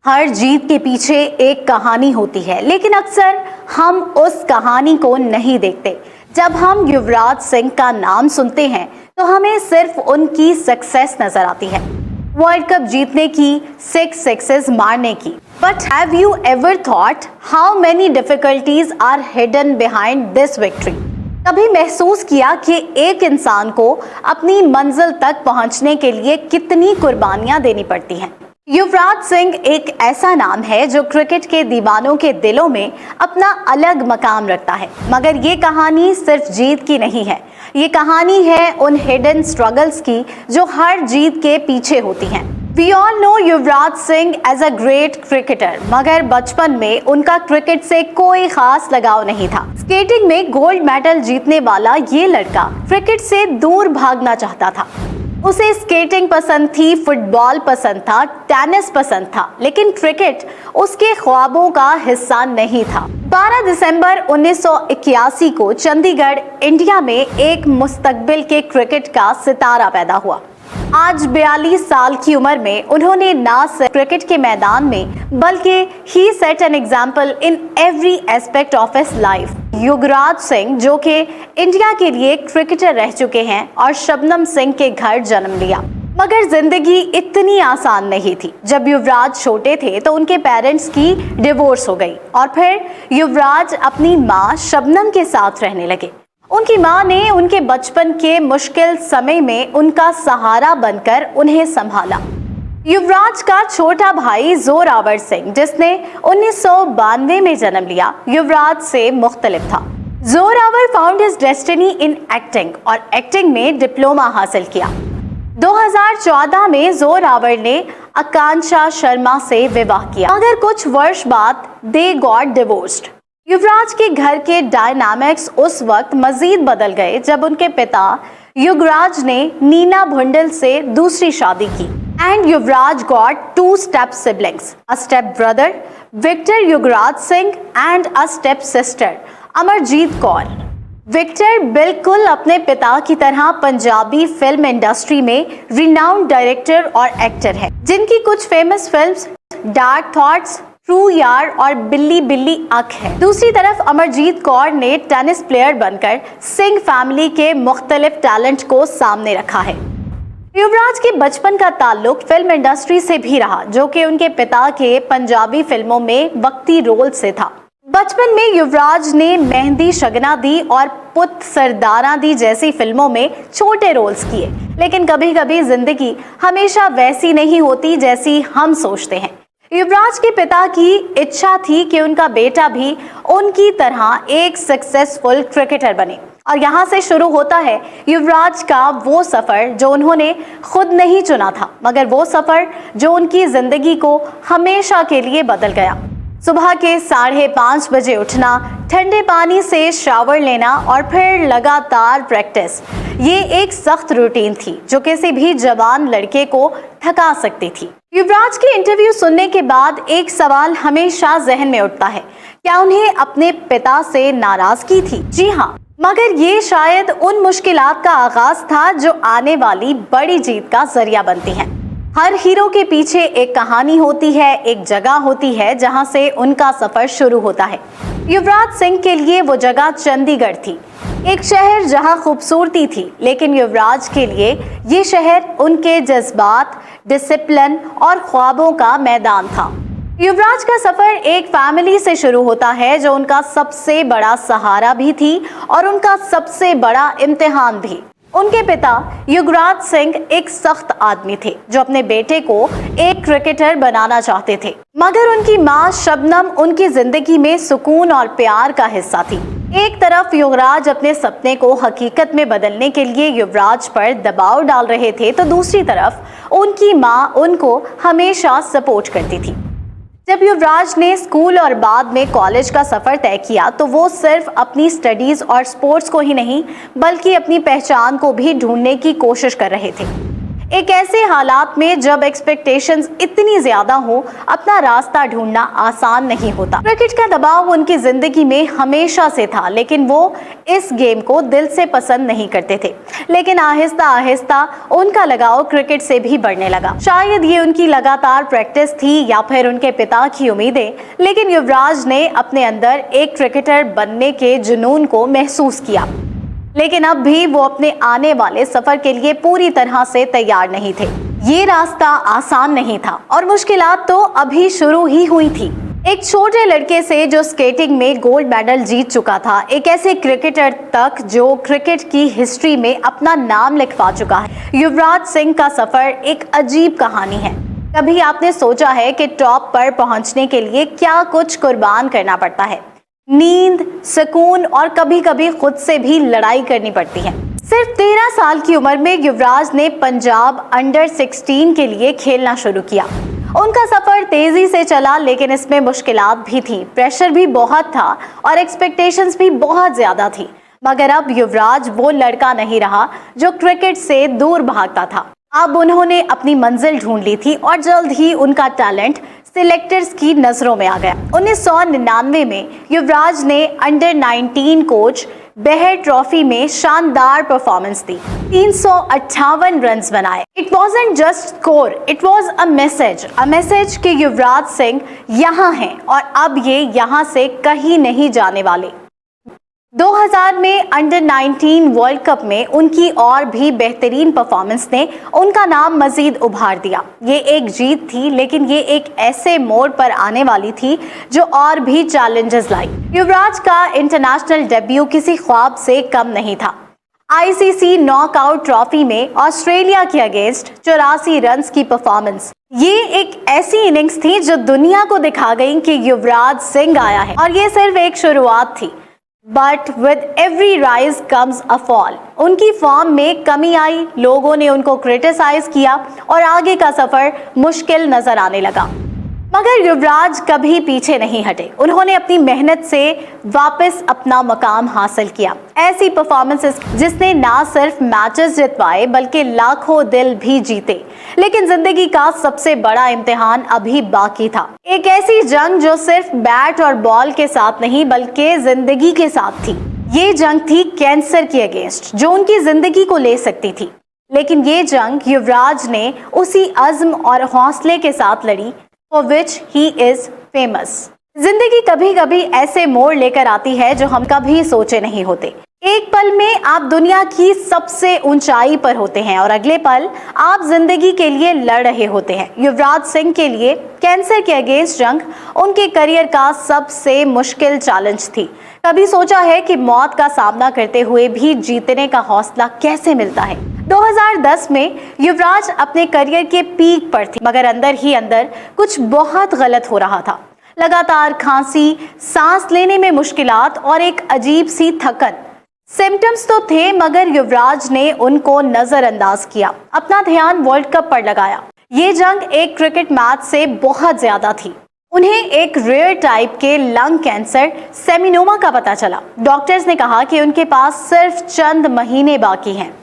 हर जीत के पीछे एक कहानी होती है, लेकिन अक्सर हम उस कहानी को नहीं देखते। जब हम युवराज सिंह का नाम सुनते हैं तो हमें सिर्फ उनकी सक्सेस नजर आती है, वर्ल्ड कप जीतने की, 6 सिक्सेस मारने की। But have you ever thought how many difficulties are hidden behind this victory? कभी महसूस किया कि एक इंसान को अपनी मंजिल तक पहुंचने के लिए कितनी कुर्बानियां देनी पड़ती हैं? युवराज सिंह एक ऐसा नाम है जो क्रिकेट के दीवानों के दिलों में अपना अलग मकाम रखता है। मगर ये कहानी सिर्फ जीत की नहीं है, ये कहानी है उन हिडन स्ट्रगल्स की जो हर जीत के पीछे होती हैं। We all know Yuvraj Singh as a great cricketer, मगर बचपन में उनका क्रिकेट से कोई खास लगाव नहीं था। स्केटिंग में गोल्ड मेडल जीतने वाला ये लड़का क्रिकेट से दूर भागना चाहता था। उसे स्केटिंग पसंद थी, फुटबॉल पसंद था, टेनिस पसंद था, लेकिन क्रिकेट उसके ख्वाबों का हिस्सा नहीं था। 12 दिसंबर 1981 को चंडीगढ़, इंडिया में एक मुस्तकबिल के क्रिकेट का सितारा पैदा हुआ। आज 42 साल की उम्र में उन्होंने ना सिर्फ क्रिकेट के मैदान में बल्कि ही set an example in every aspect of his life. Yuvraj Singh जो कि इंडिया के लिए क्रिकेटर रह चुके हैं और शबनम सिंह के घर जन्म लिया। मगर जिंदगी इतनी आसान नहीं थी। जब युवराज छोटे थे तो उनके पेरेंट्स की डिवोर्स हो गई और फिर युवराज अपनी माँ शबनम के साथ रहने लगे। उनकी माँ ने उनके बचपन के मुश्किल समय में उनका सहारा बनकर उन्हें संभाला। युवराज का छोटा भाई जोरावर सिंह, जिसने 1992 में जन्म लिया, युवराज से मुख्तलिफ था। Zorawar found his destiny in acting और एक्टिंग में डिप्लोमा हासिल किया। 2014 में जोरावर ने आकांक्षा शर्मा से विवाह किया, मगर कुछ वर्ष बाद दे गॉट डिवोर्स्ड। युवराज के घर के डायनामिक्स उस वक्त मजीद बदल गए जब उनके पिता युवराज ने नीना भुंडल से दूसरी शादी की। And Yuvraj got 2 step siblings, a step brother Victor Yuvraj Singh and a step sister Amarjeet Kaur. Victor बिल्कुल अपने पिता की तरह पंजाबी फिल्म इंडस्ट्री में रिनाउंड डायरेक्टर और एक्टर है, जिनकी कुछ famous films dark thoughts, true यार और बिल्ली बिल्ली अख है। दूसरी तरफ अमरजीत कौर ने टेनिस प्लेयर बनकर सिंह फैमिली के मुख्तलिफ टैलेंट को सामने रखा है। युवराज के बचपन का ताल्लुक फिल्म इंडस्ट्री से भी रहा, जो कि उनके पिता के पंजाबी फिल्मों में वक्ती रोल से था। बचपन में युवराज ने मेहंदी शगना दी और पुत सरदारा दी जैसी फिल्मों में छोटे रोल्स किए, लेकिन कभी कभी जिंदगी हमेशा वैसी नहीं होती जैसी हम सोचते हैं। युवराज के पिता की इच्छा थी कि उनका बेटा भी उनकी तरह एक सक्सेसफुल क्रिकेटर बने, और यहाँ से शुरू होता है युवराज का वो सफ़र जो उन्होंने खुद नहीं चुना था, मगर वो सफ़र जो उनकी ज़िंदगी को हमेशा के लिए बदल गया। सुबह के 5:30 बजे उठना, ठंडे पानी से शावर लेना और फिर लगातार प्रैक्टिस, ये एक सख्त रूटीन थी जो किसी भी जवान लड़के को थका सकती थी। युवराज के इंटरव्यू सुनने के बाद एक सवाल हमेशा जहन में उठता है, क्या उन्हें अपने पिता से नाराजगी थी? जी हाँ, मगर ये शायद उन मुश्किलात का आगाज था जो आने वाली बड़ी जीत का जरिया बनती हैं। हर हीरो के पीछे एक कहानी होती है, एक जगह होती है जहां से उनका सफर शुरू होता है। युवराज सिंह के लिए वो जगह चंडीगढ़ थी, एक शहर जहां खूबसूरती थी, लेकिन युवराज के लिए ये शहर उनके जज्बात, डिसिप्लिन और ख्वाबों का मैदान था। युवराज का सफर एक फैमिली से शुरू होता है जो उनका सबसे बड़ा सहारा भी थी और उनका सबसे बड़ा इम्तिहान भी। उनके पिता युवराज सिंह एक सख्त आदमी थे जो अपने बेटे को एक क्रिकेटर बनाना चाहते थे, मगर उनकी माँ शबनम उनकी जिंदगी में सुकून और प्यार का हिस्सा थी। एक तरफ युवराज अपने सपने को हकीकत में बदलने के लिए युवराज पर दबाव डाल रहे थे, तो दूसरी तरफ उनकी माँ उनको हमेशा सपोर्ट करती थी। जब युवराज ने स्कूल और बाद में कॉलेज का सफ़र तय किया तो वो सिर्फ अपनी स्टडीज़ और स्पोर्ट्स को ही नहीं बल्कि अपनी पहचान को भी ढूंढने की कोशिश कर रहे थे। एक ऐसे हालात में जब एक्सपेक्टेशंस इतनी ज्यादा हो, अपना रास्ता ढूंढना आसान नहीं होता। क्रिकेट का दबाव उनकी जिंदगी में हमेशा से था, लेकिन वो इस गेम को दिल से पसंद नहीं करते थे। लेकिन आहिस्ता आहिस्ता उनका लगाव क्रिकेट से भी बढ़ने लगा। शायद ये उनकी लगातार प्रैक्टिस थी या फिर उनके पिता की उम्मीदें, लेकिन युवराज ने अपने अंदर एक क्रिकेटर बनने के जुनून को महसूस किया। लेकिन अब भी वो अपने आने वाले सफर के लिए पूरी तरह से तैयार नहीं थे। ये रास्ता आसान नहीं था और मुश्किलात तो अभी शुरू ही हुई थी। एक छोटे लड़के से जो स्केटिंग में गोल्ड मेडल जीत चुका था, एक ऐसे क्रिकेटर तक जो क्रिकेट की हिस्ट्री में अपना नाम लिखवा चुका है। युवराज सिंह का सफर एक अजीब कहानी है। कभी आपने सोचा है कि टॉप पर पहुंचने के लिए क्या कुछ कुर्बान करना पड़ता है? नींद, सुकून और कभी कभी खुद से भी लड़ाई करनी पड़ती है। सिर्फ 13 साल की उम्र में युवराज ने पंजाब अंडर 16 के लिए खेलना शुरू किया। उनका सफर तेजी से चला, लेकिन इसमें मुश्किलात भी थी, प्रेशर भी बहुत था और एक्सपेक्टेशंस भी बहुत ज्यादा थी। मगर अब युवराज वो लड़का नहीं रहा जो क्रिकेट से दूर भागता था। अब उन्होंने अपनी मंजिल ढूंढ ली थी और जल्द ही उनका टैलेंट सिलेक्टर्स की नजरों में आ गया। 1999 में युवराज ने अंडर 19 कोच बेहर ट्रॉफी में शानदार परफॉर्मेंस दी। 358 रन्स बनाए। It wasn't just score, it was a message कि युवराज सिंह यहाँ हैं और अब ये यहाँ से कहीं नहीं जाने वाले। 2000 में अंडर 19 वर्ल्ड कप में उनकी और भी बेहतरीन परफॉर्मेंस ने उनका नाम मजीद उभार दिया। ये एक जीत थी, लेकिन ये एक ऐसे मोड़ पर आने वाली थी जो और भी चैलेंजेस लाई। युवराज का इंटरनेशनल डेब्यू किसी ख्वाब से कम नहीं था। आईसीसी नॉकआउट ट्रॉफी में ऑस्ट्रेलिया के अगेंस्ट 84 रन्स की परफॉर्मेंस, ये एक ऐसी इनिंग्स थी जो दुनिया को दिखा गई कि युवराज सिंह आया है। और ये सिर्फ एक शुरुआत थी। But with every rise comes a fall. उनकी फॉर्म में कमी आई, लोगों ने उनको क्रिटिसाइज किया और आगे का सफर मुश्किल नजर आने लगा। मगर युवराज कभी पीछे नहीं हटे। उन्होंने अपनी मेहनत से वापस अपना मकाम हासिल किया। ऐसी परफॉर्मेंसेस जिसने ना सिर्फ मैचेस जितवाए बल्कि लाखों दिल भी जीते। लेकिन जिंदगी का सबसे बड़ा इम्तिहान अभी बाकी था। एक ऐसी जंग जो सिर्फ बैट और बॉल के साथ नहीं बल्कि जिंदगी के साथ थी। ये जंग थी कैंसर के अगेंस्ट, जो उनकी जिंदगी को ले सकती थी। लेकिन ये जंग युवराज ने उसी अज़्म और हौसले के साथ लड़ी for which he is famous। जिंदगी कभी कभी ऐसे मोड़ लेकर आती है जो हम कभी सोचे नहीं होते। एक पल में आप दुनिया की सबसे ऊंचाई पर होते हैं और अगले पल आप जिंदगी के लिए लड़ रहे होते हैं। युवराज सिंह के लिए कैंसर के अगेंस्ट जंग उनके करियर का सबसे मुश्किल चैलेंज थी। कभी सोचा है कि मौत का सामना करते हुए भी जीतने का हौसला कैसे मिलता है? 2010 में युवराज अपने करियर के पीक पर थे, मगर अंदर ही अंदर कुछ बहुत गलत हो रहा था। लगातार खांसी, सांस लेने में मुश्किलात और एक अजीब सी थकन। सिम्टम्स तो थे, मगर युवराज ने उनको नजरअंदाज किया, अपना ध्यान वर्ल्ड कप पर लगाया। ये जंग एक क्रिकेट मैच से बहुत ज्यादा थी। उन्हें एक रेयर टाइप के लंग कैंसर सेमिनोमा का पता चला। डॉक्टर्स ने कहा कि उनके पास सिर्फ चंद महीने बाकी हैं।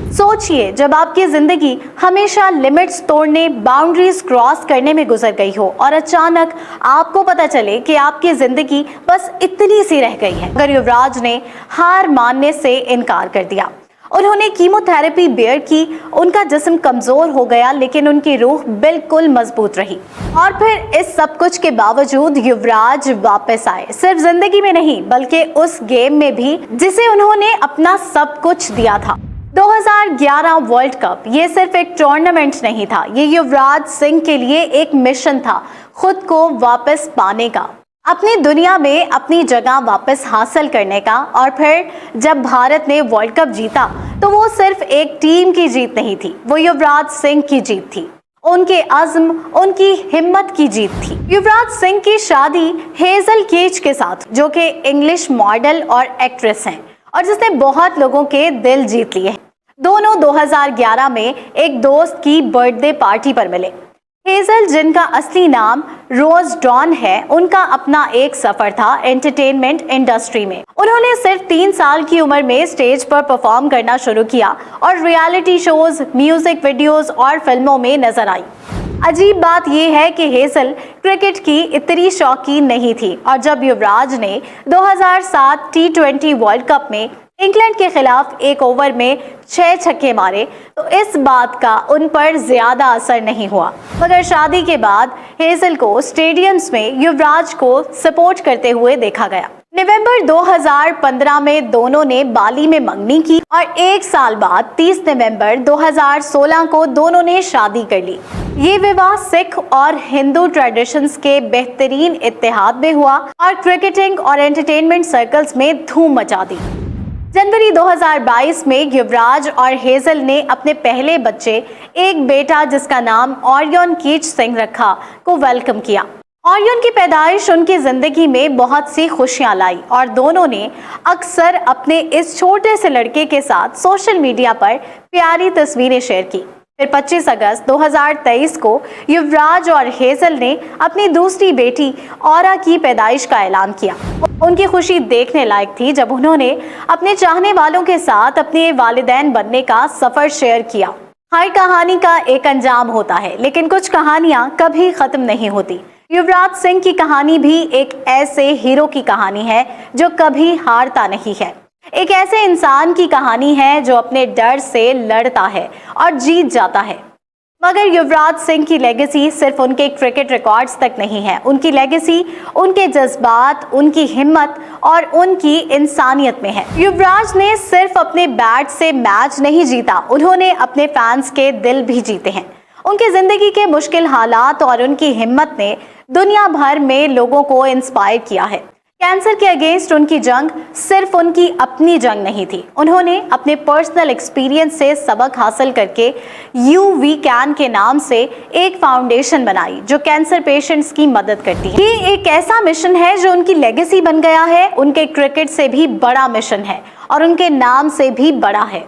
सोचिए, जब आपकी जिंदगी हमेशा लिमिट्स तोड़ने, बाउंड्रीज क्रॉस करने में गुजर गई हो और अचानक आपको पता चले कि आपकी जिंदगी बस इतनी सी रह गई है। मगर युवराज ने हार मानने से इनकार कर दिया। उन्होंने कीमोथेरेपी बेयर की, उनका जिस्म कमजोर हो गया लेकिन उनकी रूह बिल्कुल मजबूत रही। और फिर इस सब कुछ के बावजूद युवराज वापस आए, सिर्फ जिंदगी में नहीं बल्कि उस गेम में भी जिसे उन्होंने अपना सब कुछ दिया था। 2011 वर्ल्ड कप ये सिर्फ एक टूर्नामेंट नहीं था, ये युवराज सिंह के लिए एक मिशन था, खुद को वापस पाने का, अपनी दुनिया में अपनी जगह वापस हासिल करने का। और फिर जब भारत ने वर्ल्ड कप जीता तो वो सिर्फ एक टीम की जीत नहीं थी, वो युवराज सिंह की जीत थी, उनके अज़्म, उनकी हिम्मत की जीत थी। युवराज सिंह की शादी हेजल केज के साथ, जो कि इंग्लिश मॉडल और एक्ट्रेस हैं और जिसने बहुत लोगों के दिल जीत लिए। दोनों 2011 में एक दोस्त की बर्थडे पार्टी पर मिले। हेजल, जिनका असली नाम रोज डॉन है, उनका अपना एक सफर था एंटरटेनमेंट इंडस्ट्री में। उन्होंने सिर्फ 3 साल की उम्र में स्टेज पर परफॉर्म करना शुरू किया और रियलिटी शोज, म्यूजिक वीडियोस और फिल्मों में नजर आई। अजीब बात यह है कि हेजल क्रिकेट की इतनी शौकीन नहीं थी और जब युवराज ने 2007 T20 वर्ल्ड कप में इंग्लैंड के खिलाफ एक ओवर में 6 छक्के मारे तो इस बात का उन पर ज्यादा असर नहीं हुआ। मगर शादी के बाद हेजल को स्टेडियम्स में युवराज को सपोर्ट करते हुए देखा गया। नवंबर 2015 में दोनों ने बाली में मंगनी की और 1 साल बाद 30 नवंबर 2016 को दोनों ने शादी कर ली। ये विवाह सिख और हिंदू ट्रेडिशंस के बेहतरीन इत्तेहाद में हुआ और क्रिकेटिंग और एंटरटेनमेंट सर्कल्स में धूम मचा दी। जनवरी 2022 में युवराज और हेजल ने अपने पहले बच्चे, एक बेटा जिसका नाम ऑरियन कीच सिंह रखा, को वेलकम किया। ऑरियन की पैदाइश उनकी जिंदगी में बहुत सी खुशियां लाई और दोनों ने अक्सर अपने इस छोटे से लड़के के साथ सोशल मीडिया पर प्यारी तस्वीरें शेयर की। फिर 25 अगस्त 2023 को युवराज और हेजल ने अपनी दूसरी बेटी औरा की पैदाइश का ऐलान किया। उनकी खुशी देखने लायक थी जब उन्होंने अपने चाहने वालों के साथ अपने वालिदैन बनने का सफर शेयर किया। हर कहानी का एक अंजाम होता है, लेकिन कुछ कहानियां कभी खत्म नहीं होती। युवराज सिंह की कहानी भी एक ऐसे हीरो की कहानी है जो कभी हारता नहीं है। एक ऐसे इंसान की कहानी है जो अपने डर से लड़ता है और जीत जाता है। मगर युवराज सिंह की लेगेसी सिर्फ उनके क्रिकेट रिकॉर्ड्स तक नहीं है। उनकी लेगेसी उनके जज्बात, उनकी हिम्मत और उनकी इंसानियत में है। युवराज ने सिर्फ अपने बैट से मैच नहीं जीता, उन्होंने अपने फैंस के दिल भी जीते हैं। उनकी जिंदगी के मुश्किल हालात और उनकी हिम्मत ने दुनिया भर में लोगों को इंस्पायर किया है। कैंसर के अगेंस्ट उनकी जंग सिर्फ उनकी अपनी जंग नहीं थी, उन्होंने अपने पर्सनल एक्सपीरियंस से सबक हासिल करके वी कैन के नाम से एक फाउंडेशन बनाई जो कैंसर पेशेंट्स की मदद करती है। ये एक ऐसा मिशन है जो उनकी लेगेसी बन गया है, उनके क्रिकेट से भी बड़ा मिशन है और उनके नाम से भी बड़ा है।